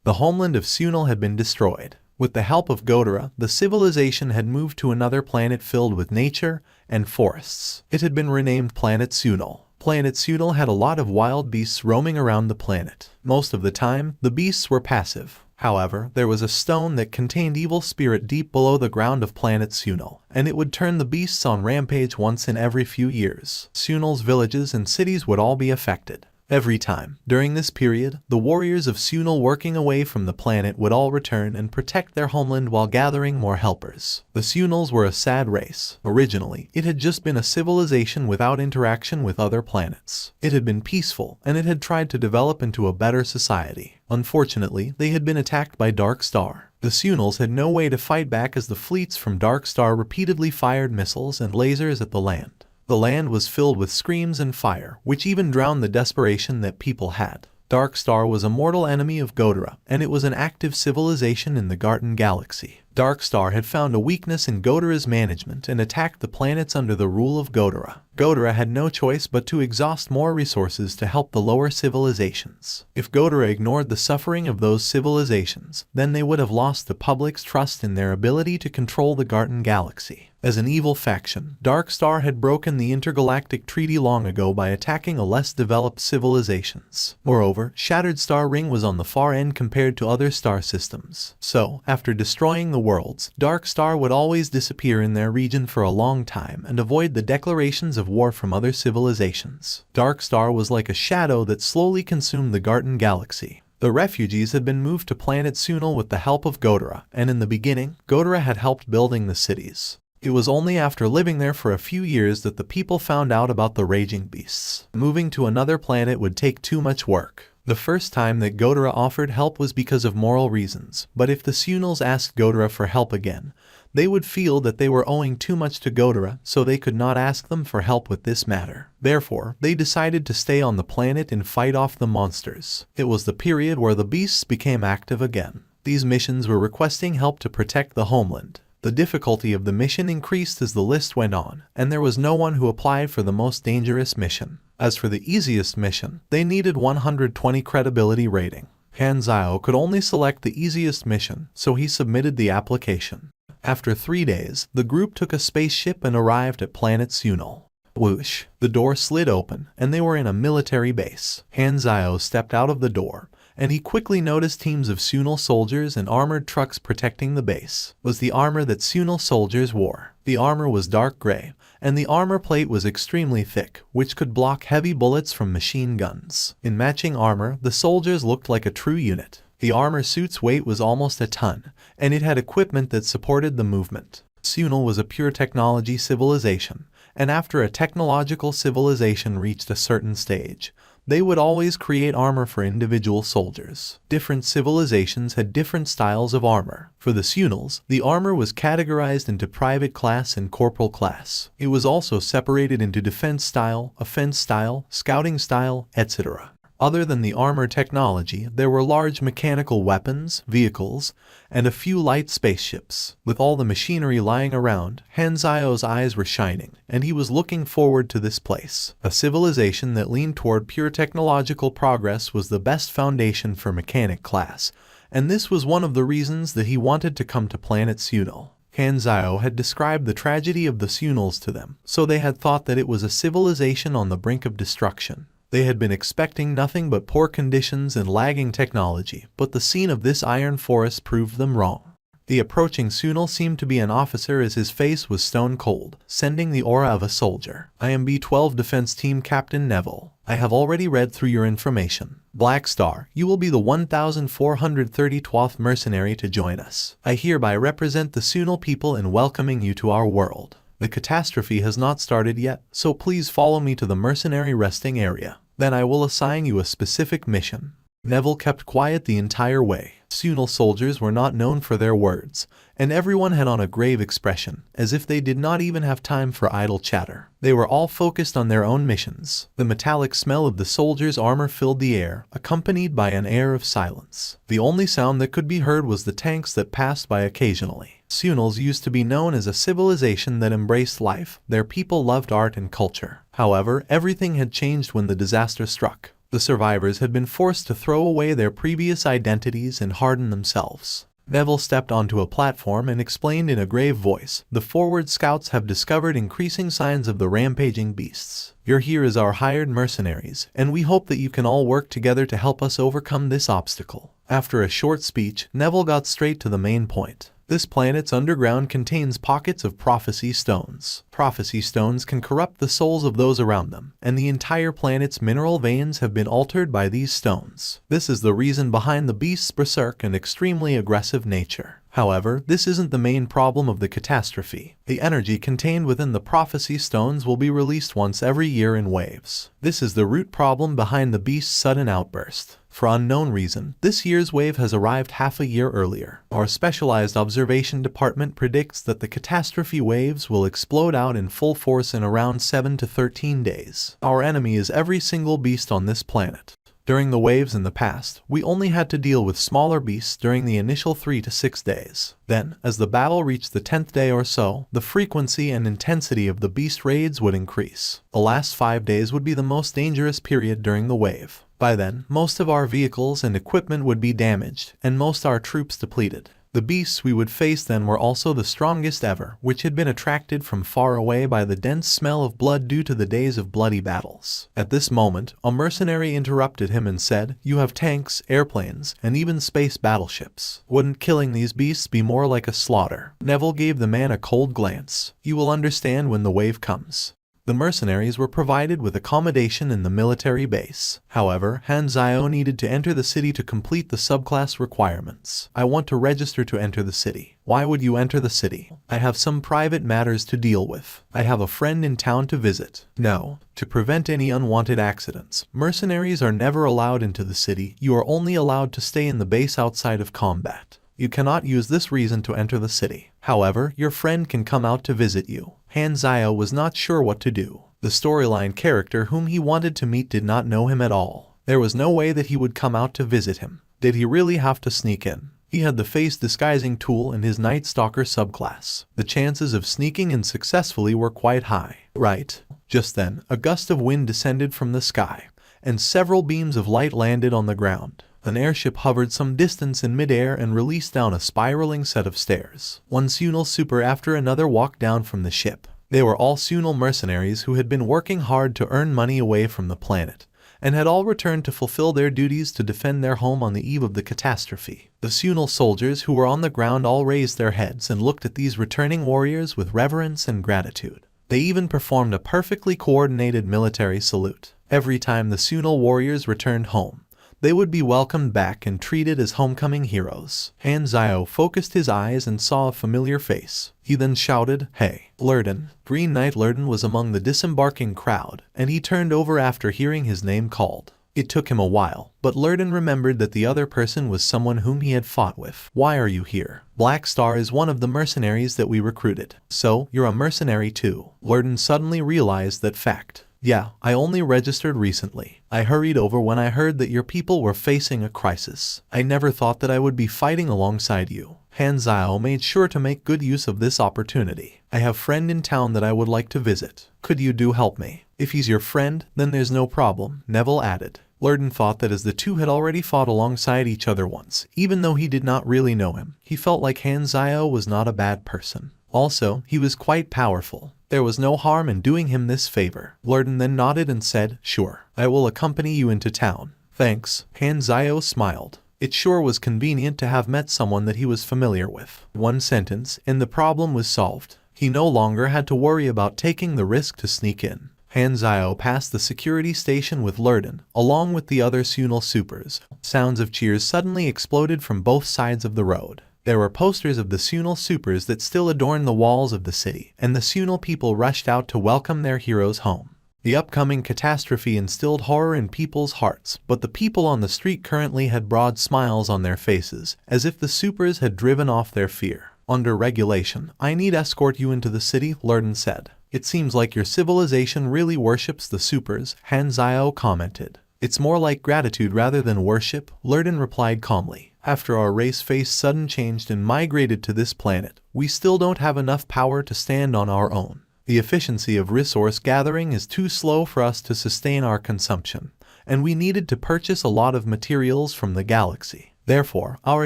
The homeland of Sunil had been destroyed. With the help of Godara, the civilization had moved to another planet filled with nature and forests. It had been renamed Planet Sunil. Planet Sunil had a lot of wild beasts roaming around the planet. Most of the time, the beasts were passive. However, there was a stone that contained evil spirit deep below the ground of Planet Sunil, and it would turn the beasts on rampage once in every few years. Sunil's villages and cities would all be affected. Every time. During this period, the warriors of Sunil working away from the planet would all return and protect their homeland while gathering more helpers. The Sunils were a sad race. Originally, it had just been a civilization without interaction with other planets. It had been peaceful, and it had tried to develop into a better society. Unfortunately, they had been attacked by Dark Star. The Sunils had no way to fight back as the fleets from Dark Star repeatedly fired missiles and lasers at the land. The land was filled with screams and fire, which even drowned the desperation that people had. Dark Star was a mortal enemy of Godara, and it was an active civilization in the Garten Galaxy. Dark Star had found a weakness in Godara's management and attacked the planets under the rule of Godara. Godara had no choice but to exhaust more resources to help the lower civilizations. If Godara ignored the suffering of those civilizations, then they would have lost the public's trust in their ability to control the Garten Galaxy. As an evil faction, Dark Star had broken the intergalactic treaty long ago by attacking a less developed civilizations. Moreover, Shattered Star Ring was on the far end compared to other star systems. So, after destroying the worlds, Dark Star would always disappear in their region for a long time and avoid the declarations of war from other civilizations. Dark Star was like a shadow that slowly consumed the Garten Galaxy. The refugees had been moved to Planet Sunil with the help of Godara, and in the beginning, Godara had helped building the cities. It was only after living there for a few years that the people found out about the raging beasts. Moving to another planet would take too much work. The first time that Godara offered help was because of moral reasons, but if the Sunils asked Godara for help again, they would feel that they were owing too much to Godara, so they could not ask them for help with this matter. Therefore, they decided to stay on the planet and fight off the monsters. It was the period where the beasts became active again. These missions were requesting help to protect the homeland. The difficulty of the mission increased as the list went on, and there was no one who applied for the most dangerous mission. As for the easiest mission, they needed 120 credibility rating. Xiao could only select the easiest mission, so he submitted the application. After 3 days, the group took a spaceship and arrived at Planet Sunil. Whoosh! The door slid open, and they were in a military base. Xiao stepped out of the door, and he quickly noticed teams of Sunil soldiers and armored trucks protecting the base. It was the armor that Sunil soldiers wore. The armor was dark gray, and the armor plate was extremely thick, which could block heavy bullets from machine guns. In matching armor, the soldiers looked like a true unit. The armor suit's weight was almost a ton, and it had equipment that supported the movement. Sunil was a pure technology civilization, and after a technological civilization reached a certain stage, they would always create armor for individual soldiers. Different civilizations had different styles of armor. For the Sunils, the armor was categorized into private class and corporal class. It was also separated into defense style, offense style, scouting style, etc. Other than the armor technology, there were large mechanical weapons, vehicles, and a few light spaceships. With all the machinery lying around, Xiao's eyes were shining, and he was looking forward to this place. A civilization that leaned toward pure technological progress was the best foundation for mechanic class, and this was one of the reasons that he wanted to come to Planet Sunil. Xiao had described the tragedy of the Sunils to them, so they had thought that it was a civilization on the brink of destruction. They had been expecting nothing but poor conditions and lagging technology, but the scene of this iron forest proved them wrong. The approaching Sunil seemed to be an officer as his face was stone cold, sending the aura of a soldier. I am B-12 Defense Team Captain Neville. I have already read through your information. Black Star, you will be the 1432th mercenary to join us. I hereby represent the Sunil people in welcoming you to our world. The catastrophe has not started yet, so please follow me to the mercenary resting area. Then I will assign you a specific mission. Neville kept quiet the entire way. Sunil soldiers were not known for their words, and everyone had on a grave expression, as if they did not even have time for idle chatter. They were all focused on their own missions. The metallic smell of the soldiers' armor filled the air, accompanied by an air of silence. The only sound that could be heard was the tanks that passed by occasionally. Sunils used to be known as a civilization that embraced life. Their people loved art and culture. However, everything had changed when the disaster struck. The survivors had been forced to throw away their previous identities and harden themselves. Neville stepped onto a platform and explained in a grave voice, "The forward scouts have discovered increasing signs of the rampaging beasts. You're here as our hired mercenaries, and we hope that you can all work together to help us overcome this obstacle." After a short speech, Neville got straight to the main point. This planet's underground contains pockets of prophecy stones. Prophecy stones can corrupt the souls of those around them, and the entire planet's mineral veins have been altered by these stones. This is the reason behind the beast's berserk and extremely aggressive nature. However, this isn't the main problem of the catastrophe. The energy contained within the prophecy stones will be released once every year in waves. This is the root problem behind the beast's sudden outburst. For unknown reason, this year's wave has arrived half a year earlier. Our specialized observation department predicts that the catastrophe waves will explode out in full force in around 7 to 13 days. Our enemy is every single beast on this planet. During the waves in the past, we only had to deal with smaller beasts during the initial 3 to 6 days. Then, as the battle reached the 10th day or so, the frequency and intensity of the beast raids would increase. The last 5 days would be the most dangerous period during the wave. By then, most of our vehicles and equipment would be damaged, and most our troops depleted. The beasts we would face then were also the strongest ever, which had been attracted from far away by the dense smell of blood due to the days of bloody battles. At this moment, a mercenary interrupted him and said, "You have tanks, airplanes, and even space battleships. Wouldn't killing these beasts be more like a slaughter?" Neville gave the man a cold glance. "You will understand when the wave comes." The mercenaries were provided with accommodation in the military base. However, Xiao needed to enter the city to complete the subclass requirements. "I want to register to enter the city." "Why would you enter the city?" "I have some private matters to deal with. I have a friend in town to visit." "No. To prevent any unwanted accidents, mercenaries are never allowed into the city. You are only allowed to stay in the base outside of combat. You cannot use this reason to enter the city. However, your friend can come out to visit you." Xiao was not sure what to do. The storyline character whom he wanted to meet did not know him at all. There was no way that he would come out to visit him. Did he really have to sneak in? He had the face disguising tool in his Night Stalker subclass. The chances of sneaking in successfully were quite high. Right. Just then, a gust of wind descended from the sky, and several beams of light landed on the ground. An airship hovered some distance in midair and released down a spiraling set of stairs. One Sunil Super after another walked down from the ship. They were all Sunil mercenaries who had been working hard to earn money away from the planet, and had all returned to fulfill their duties to defend their home on the eve of the catastrophe. The Sunil soldiers who were on the ground all raised their heads and looked at these returning warriors with reverence and gratitude. They even performed a perfectly coordinated military salute. Every time the Sunil warriors returned home, they would be welcomed back and treated as homecoming heroes. Xiao focused his eyes and saw a familiar face. He then shouted, "Hey, Lurden." Green Knight Lurden was among the disembarking crowd, and he turned over after hearing his name called. It took him a while, but Lurden remembered that the other person was someone whom he had fought with. "Why are you here?" "Black Star is one of the mercenaries that we recruited." "So, you're a mercenary too?" Lurden suddenly realized that fact. "Yeah, I only registered recently. I hurried over when I heard that your people were facing a crisis. I never thought that I would be fighting alongside you." Xiao made sure to make good use of this opportunity. "I have a friend in town that I would like to visit. Could you help me?" "If he's your friend, then there's no problem," Neville added. Lurden thought that as the two had already fought alongside each other once, even though he did not really know him, he felt like Xiao was not a bad person. Also, he was quite powerful. There was no harm in doing him this favor. Lurden then nodded and said, "Sure, I will accompany you into town." "Thanks." Xiao smiled. It sure was convenient to have met someone that he was familiar with. One sentence, and the problem was solved. He no longer had to worry about taking the risk to sneak in. Xiao passed the security station with Lurden, along with the other Sunil Supers. Sounds of cheers suddenly exploded from both sides of the road. There were posters of the Sunil Supers that still adorned the walls of the city, and the Sunil people rushed out to welcome their heroes home. The upcoming catastrophe instilled horror in people's hearts, but the people on the street currently had broad smiles on their faces, as if the Supers had driven off their fear. "Under regulation, I need escort you into the city," Lurden said. "It seems like your civilization really worships the Supers," Xiao commented. "It's more like gratitude rather than worship," Lurden replied calmly. "After our race faced sudden change and migrated to this planet, we still don't have enough power to stand on our own. The efficiency of resource gathering is too slow for us to sustain our consumption, and we needed to purchase a lot of materials from the galaxy. Therefore, our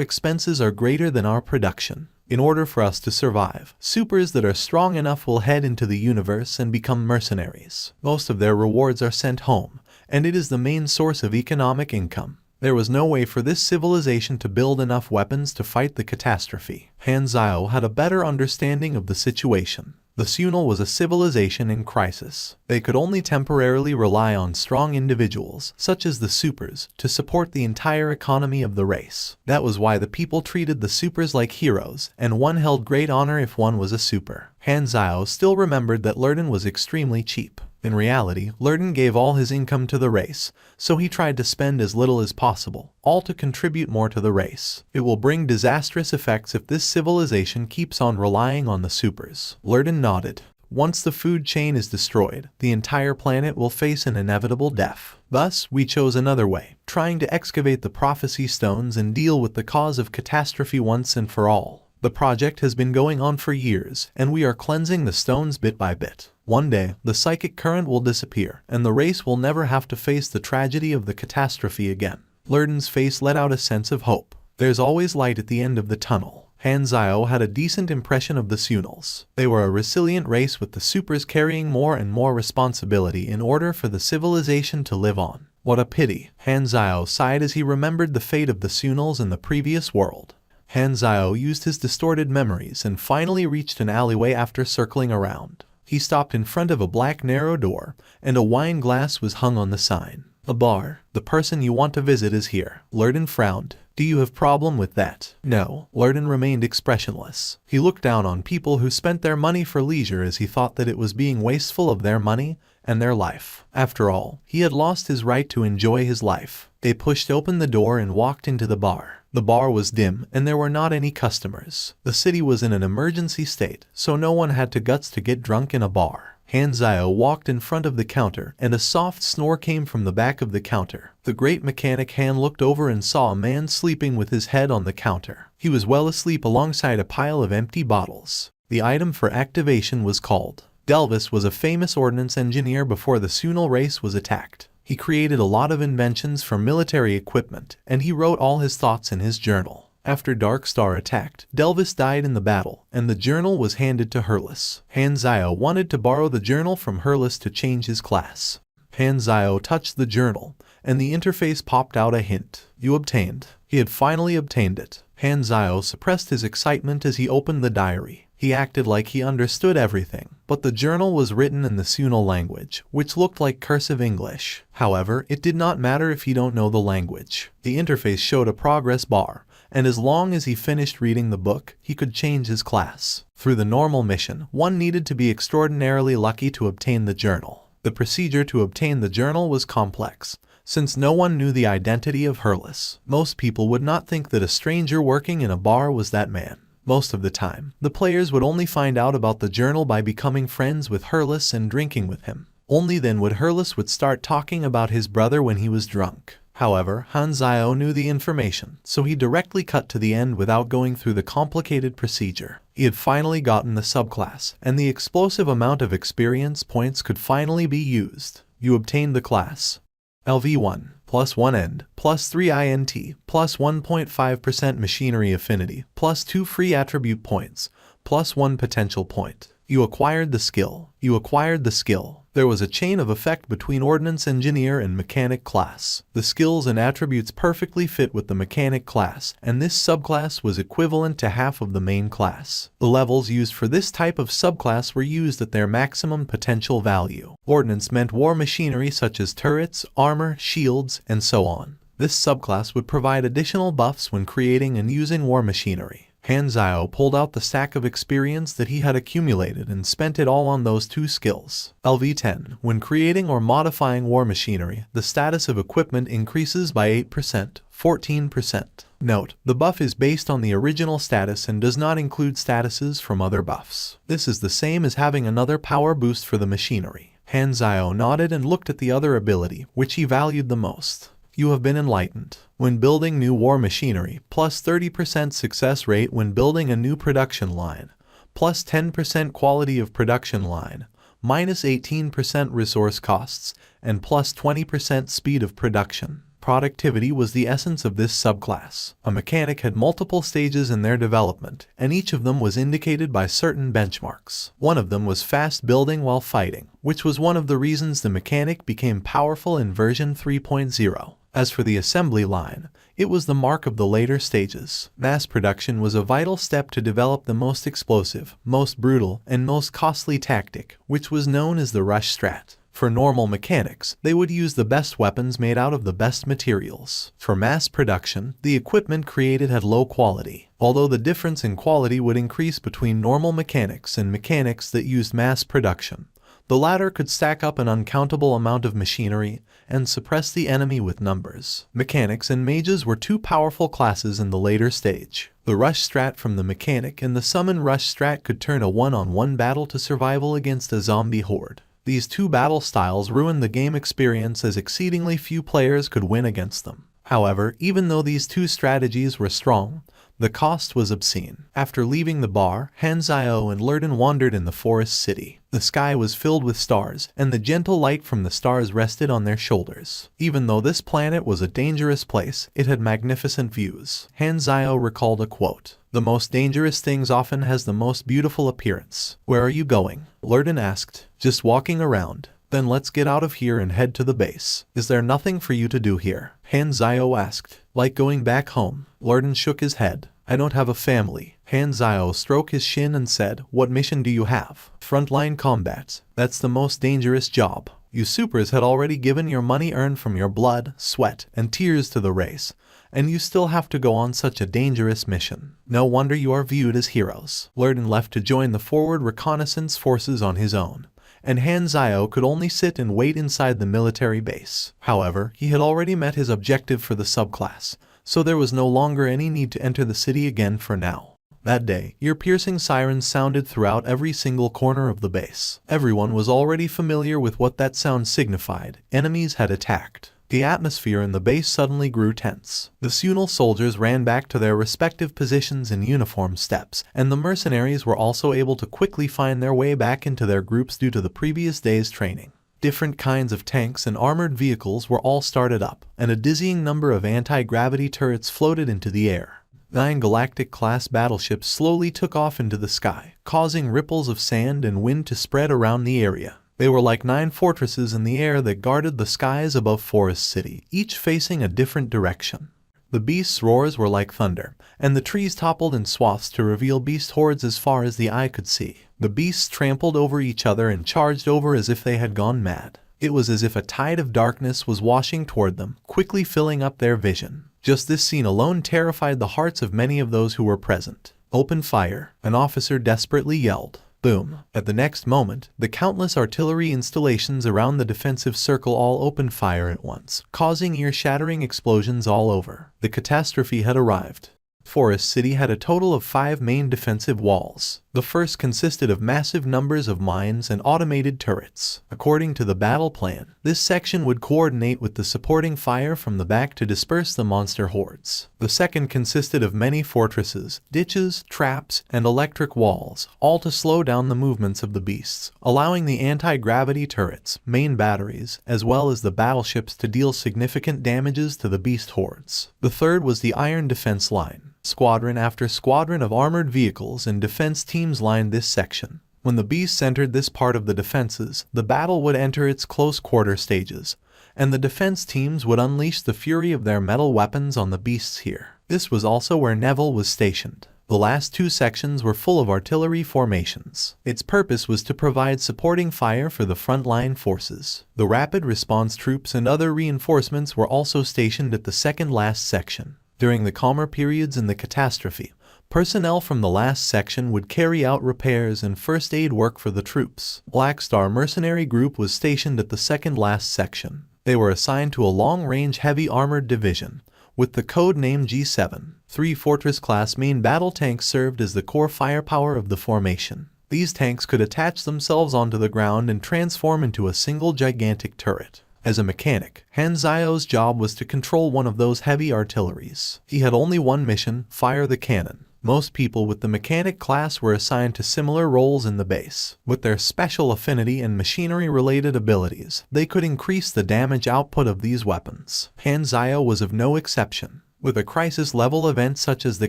expenses are greater than our production. In order for us to survive, supers that are strong enough will head into the universe and become mercenaries. Most of their rewards are sent home, and it is the main source of economic income. There was no way for this civilization to build enough weapons to fight the catastrophe. Xiao had a better understanding of the situation. The Sunil was a civilization in crisis. They could only temporarily rely on strong individuals, such as the supers, to support the entire economy of the race. That was why the people treated the supers like heroes, and one held great honor if one was a super. Xiao still remembered that Lurden was extremely cheap. In reality, Lurden gave all his income to the race, so he tried to spend as little as possible, all to contribute more to the race. It will bring disastrous effects if this civilization keeps on relying on the supers. Lurden nodded. Once the food chain is destroyed, the entire planet will face an inevitable death. Thus, we chose another way, trying to excavate the prophecy stones and deal with the cause of catastrophe once and for all. The project has been going on for years, and we are cleansing the stones bit by bit. One day, the psychic current will disappear, and the race will never have to face the tragedy of the catastrophe again. Lurden's face let out a sense of hope. There's always light at the end of the tunnel. Xiao had a decent impression of the Sunils. They were a resilient race with the supers carrying more and more responsibility in order for the civilization to live on. What a pity. Xiao sighed as he remembered the fate of the Sunils in the previous world. Xiao used his distorted memories and finally reached an alleyway after circling around. He stopped in front of a black narrow door, and a wine glass was hung on the sign. A bar. The person you want to visit is here. Lurden frowned. Do you have problem with that? No. Lurden remained expressionless. He looked down on people who spent their money for leisure as he thought that it was being wasteful of their money and their life. After all, he had lost his right to enjoy his life. They pushed open the door and walked into the bar. The bar was dim, and there were not any customers. The city was in an emergency state, so no one had the guts to get drunk in a bar. Xiao walked in front of the counter, and a soft snore came from the back of the counter. The great mechanic Han looked over and saw a man sleeping with his head on the counter. He was well asleep alongside a pile of empty bottles. The item for activation was called. Delvis was a famous ordnance engineer before the Sunil race was attacked. He created a lot of inventions for military equipment, and he wrote all his thoughts in his journal. After Dark Star attacked, Delvis died in the battle, and the journal was handed to Hurless. Xiao wanted to borrow the journal from Hurless to change his class. Xiao touched the journal, and the interface popped out a hint. You obtained. He had finally obtained it. Xiao suppressed his excitement as he opened the diary. He acted like he understood everything, but the journal was written in the Sunil language, which looked like cursive English. However, it did not matter if you don't know the language. The interface showed a progress bar, and as long as he finished reading the book, he could change his class. Through the normal mission, one needed to be extraordinarily lucky to obtain the journal. The procedure to obtain the journal was complex, since no one knew the identity of Hurless. Most people would not think that a stranger working in a bar was that man. Most of the time, the players would only find out about the journal by becoming friends with Hurless and drinking with him. Only then would Hurless start talking about his brother when he was drunk. However, Xiao knew the information, so he directly cut to the end without going through the complicated procedure. He had finally gotten the subclass, and the explosive amount of experience points could finally be used. You obtained the class LV1. Plus 1 end, plus 3 INT, plus 1.5% machinery affinity, plus 2 free attribute points, plus 1 potential point. You acquired the skill. You acquired the skill. There was a chain of effect between Ordinance Engineer and Mechanic class. The skills and attributes perfectly fit with the Mechanic class, and this subclass was equivalent to half of the main class. The levels used for this type of subclass were used at their maximum potential value. Ordnance meant war machinery such as turrets, armor, shields, and so on. This subclass would provide additional buffs when creating and using war machinery. Xiao pulled out the stack of experience that he had accumulated and spent it all on those two skills. LV10. When creating or modifying war machinery, the status of equipment increases by 8%, 14%. Note, the buff is based on the original status and does not include statuses from other buffs. This is the same as having another power boost for the machinery. Xiao nodded and looked at the other ability, which he valued the most. You have been enlightened. When building new war machinery, plus 30% success rate when building a new production line, plus 10% quality of production line, minus 18% resource costs, and plus 20% speed of production. Productivity was the essence of this subclass. A mechanic had multiple stages in their development, and each of them was indicated by certain benchmarks. One of them was fast building while fighting, which was one of the reasons the mechanic became powerful in version 3.0. As for the assembly line, it was the mark of the later stages. Mass production was a vital step to develop the most explosive, most brutal, and most costly tactic, which was known as the rush strat. For normal mechanics, they would use the best weapons made out of the best materials. For mass production, the equipment created had low quality, although the difference in quality would increase between normal mechanics and mechanics that used mass production. The latter could stack up an uncountable amount of machinery and suppress the enemy with numbers. Mechanics and mages were two powerful classes in the later stage. The rush strat from the mechanic and the summon rush strat could turn a one-on-one battle to survival against a zombie horde. These two battle styles ruined the game experience as exceedingly few players could win against them. However, even though these two strategies were strong, the cost was obscene. After leaving the bar, Xiao and Lurden wandered in the forest city. The sky was filled with stars, and the gentle light from the stars rested on their shoulders. Even though this planet was a dangerous place, it had magnificent views. Xiao recalled a quote. "The most dangerous things often has the most beautiful appearance." "Where are you going?" Lurden asked. "Just walking around." "Then let's get out of here and head to the base." "Is there nothing for you to do here?" Xiao asked. "Like going back home." Lurden shook his head. "I don't have a family." Xiao stroked his shin and said, "What mission do you have?" "Frontline combat." "That's the most dangerous job." You supers had already given your money earned from your blood, sweat, and tears to the race, and you still have to go on such a dangerous mission. No wonder you are viewed as heroes. Lurden left to join the forward reconnaissance forces on his own, and Xiao could only sit and wait inside the military base. However, he had already met his objective for the subclass, so there was no longer any need to enter the city again for now. That day, ear-piercing sirens sounded throughout every single corner of the base. Everyone was already familiar with what that sound signified. Enemies had attacked. The atmosphere in the base suddenly grew tense. The Sunil soldiers ran back to their respective positions in uniform steps, and the mercenaries were also able to quickly find their way back into their groups due to the previous day's training. Different kinds of tanks and armored vehicles were all started up, and a dizzying number of anti-gravity turrets floated into the air. 9 Galactic-class battleships slowly took off into the sky, causing ripples of sand and wind to spread around the area. They were like 9 fortresses in the air that guarded the skies above Forest City, each facing a different direction. The beasts' roars were like thunder, and the trees toppled in swaths to reveal beast hordes as far as the eye could see. The beasts trampled over each other and charged over as if they had gone mad. It was as if a tide of darkness was washing toward them, quickly filling up their vision. Just this scene alone terrified the hearts of many of those who were present. "Open fire," an officer desperately yelled. Boom. At the next moment, the countless artillery installations around the defensive circle all opened fire at once, causing ear-shattering explosions all over. The catastrophe had arrived. Forest City had a total of 5 main defensive walls. The first consisted of massive numbers of mines and automated turrets. According to the battle plan, this section would coordinate with the supporting fire from the back to disperse the monster hordes. The second consisted of many fortresses, ditches, traps, and electric walls, all to slow down the movements of the beasts, allowing the anti-gravity turrets, main batteries, as well as the battleships to deal significant damages to the beast hordes. The third was the iron defense line. Squadron after squadron of armored vehicles and defense teams lined this section. When the beasts entered this part of the defenses, the battle would enter its close-quarter stages, and the defense teams would unleash the fury of their metal weapons on the beasts here. This was also where Neville was stationed. The last 2 sections were full of artillery formations. Its purpose was to provide supporting fire for the frontline forces. The rapid response troops and other reinforcements were also stationed at the second-last section. During the calmer periods in the catastrophe, personnel from the last section would carry out repairs and first aid work for the troops. Black Star Mercenary Group was stationed at the second-last section. They were assigned to a long-range heavy armored division, with the code name G7. 3 Fortress-class main battle tanks served as the core firepower of the formation. These tanks could attach themselves onto the ground and transform into a single gigantic turret. As a mechanic, Xiao's job was to control one of those heavy artilleries. He had only one mission: fire the cannon. Most people with the mechanic class were assigned to similar roles in the base. With their special affinity and machinery-related abilities, they could increase the damage output of these weapons. Xiao was of no exception. With a crisis-level event such as the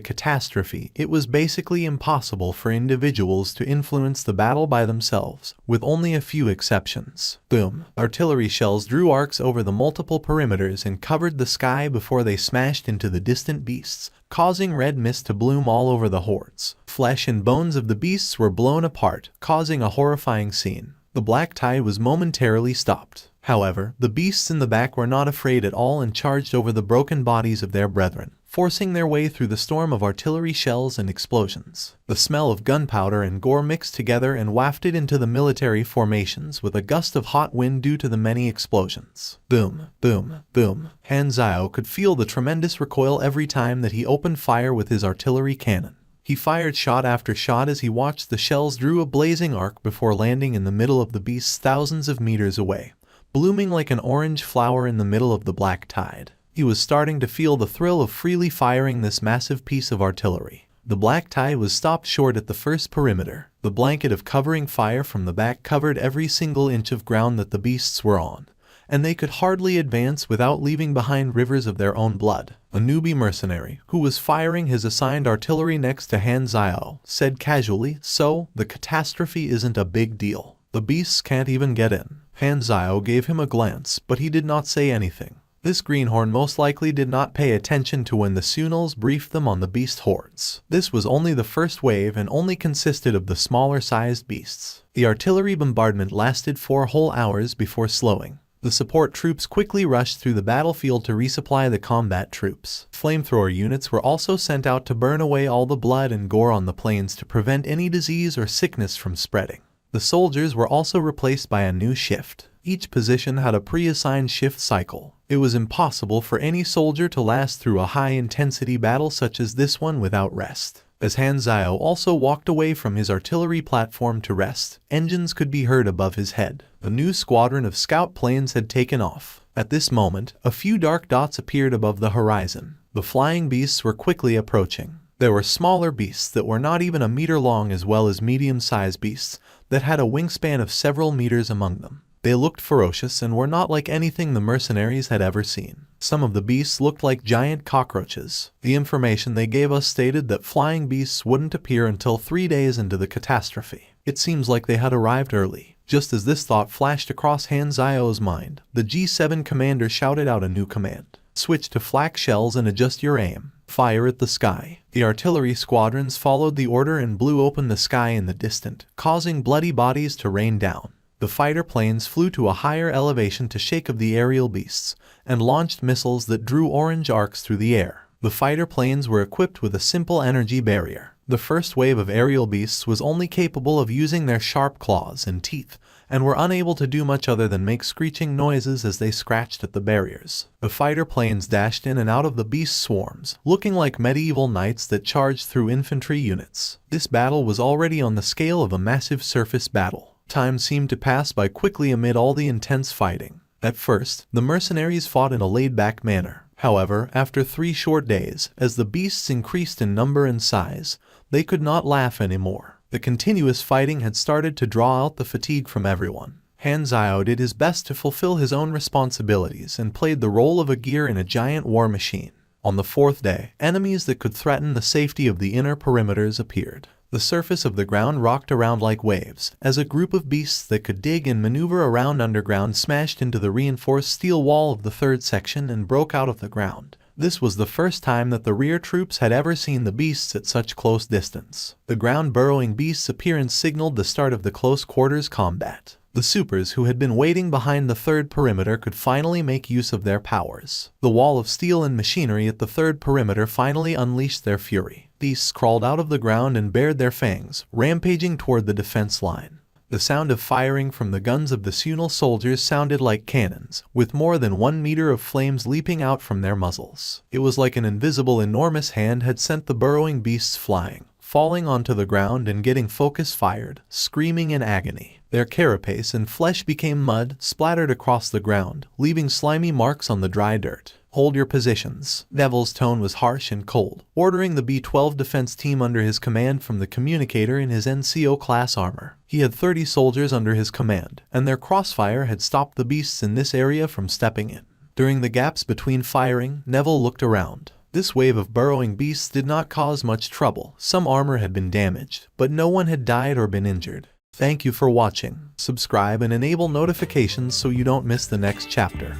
Catastrophe, it was basically impossible for individuals to influence the battle by themselves, with only a few exceptions. Boom! Artillery shells drew arcs over the multiple perimeters and covered the sky before they smashed into the distant beasts, causing red mist to bloom all over the hordes. Flesh and bones of the beasts were blown apart, causing a horrifying scene. The black tide was momentarily stopped. However, the beasts in the back were not afraid at all and charged over the broken bodies of their brethren, forcing their way through the storm of artillery shells and explosions. The smell of gunpowder and gore mixed together and wafted into the military formations with a gust of hot wind due to the many explosions. Boom, boom, boom. Xiao could feel the tremendous recoil every time that he opened fire with his artillery cannon. He fired shot after shot as he watched the shells drew a blazing arc before landing in the middle of the beasts thousands of meters away, blooming like an orange flower in the middle of the black tide. He was starting to feel the thrill of freely firing this massive piece of artillery. The black tide was stopped short at the first perimeter. The blanket of covering fire from the back covered every single inch of ground that the beasts were on, and they could hardly advance without leaving behind rivers of their own blood. A newbie mercenary, who was firing his assigned artillery next to Xiao, said casually, "So, the Catastrophe isn't a big deal. The beasts can't even get in." Xiao gave him a glance, but he did not say anything. This greenhorn most likely did not pay attention to when the Sunils briefed them on the beast hordes. This was only the first wave and only consisted of the smaller-sized beasts. The artillery bombardment lasted 4 whole hours before slowing. The support troops quickly rushed through the battlefield to resupply the combat troops. Flamethrower units were also sent out to burn away all the blood and gore on the plains to prevent any disease or sickness from spreading. The soldiers were also replaced by a new shift. Each position had a pre-assigned shift cycle. It was impossible for any soldier to last through a high-intensity battle such as this one without rest. As Xiao also walked away from his artillery platform to rest, engines could be heard above his head. A new squadron of scout planes had taken off. At this moment, a few dark dots appeared above the horizon. The flying beasts were quickly approaching. There were smaller beasts that were not even a meter long, as well as medium-sized beasts that had a wingspan of several meters among them. They looked ferocious and were not like anything the mercenaries had ever seen. Some of the beasts looked like giant cockroaches. The information they gave us stated that flying beasts wouldn't appear until 3 days into the Catastrophe. It seems like they had arrived early. Just as this thought flashed across Xiao's mind, the G7 commander shouted out a new command. "Switch to flak shells and adjust your aim. Fire at the sky." The artillery squadrons followed the order and blew open the sky in the distance, causing bloody bodies to rain down. The fighter planes flew to a higher elevation to shake of the aerial beasts, and launched missiles that drew orange arcs through the air. The fighter planes were equipped with a simple energy barrier. The first wave of aerial beasts was only capable of using their sharp claws and teeth, and were unable to do much other than make screeching noises as they scratched at the barriers. The fighter planes dashed in and out of the beast swarms, looking like medieval knights that charged through infantry units. This battle was already on the scale of a massive surface battle. Time seemed to pass by quickly amid all the intense fighting. At first, the mercenaries fought in a laid-back manner. However, after 3 short days, as the beasts increased in number and size, they could not laugh anymore. The continuous fighting had started to draw out the fatigue from everyone. Xiao did his best to fulfill his own responsibilities and played the role of a gear in a giant war machine. On the 4th day, enemies that could threaten the safety of the inner perimeters appeared. The surface of the ground rocked around like waves, as a group of beasts that could dig and maneuver around underground smashed into the reinforced steel wall of the 3rd section and broke out of the ground. This was the first time that the rear troops had ever seen the beasts at such close distance. The ground burrowing beasts' appearance signaled the start of the close quarters combat. The Supers who had been waiting behind the 3rd perimeter could finally make use of their powers. The wall of steel and machinery at the 3rd perimeter finally unleashed their fury. Beasts crawled out of the ground and bared their fangs, rampaging toward the defense line. The sound of firing from the guns of the Sunil soldiers sounded like cannons, with more than 1 meter of flames leaping out from their muzzles. It was like an invisible enormous hand had sent the burrowing beasts flying, falling onto the ground and getting focus fired, screaming in agony. Their carapace and flesh became mud, splattered across the ground, leaving slimy marks on the dry dirt. Hold your positions. Neville's tone was harsh and cold, ordering the B-12 defense team under his command from the communicator in his NCO-class armor. He had 30 soldiers under his command, and their crossfire had stopped the beasts in this area from stepping in. During the gaps between firing, Neville looked around. This wave of burrowing beasts did not cause much trouble. Some armor had been damaged, but no one had died or been injured. Thank you for watching. Subscribe and enable notifications so you don't miss the next chapter.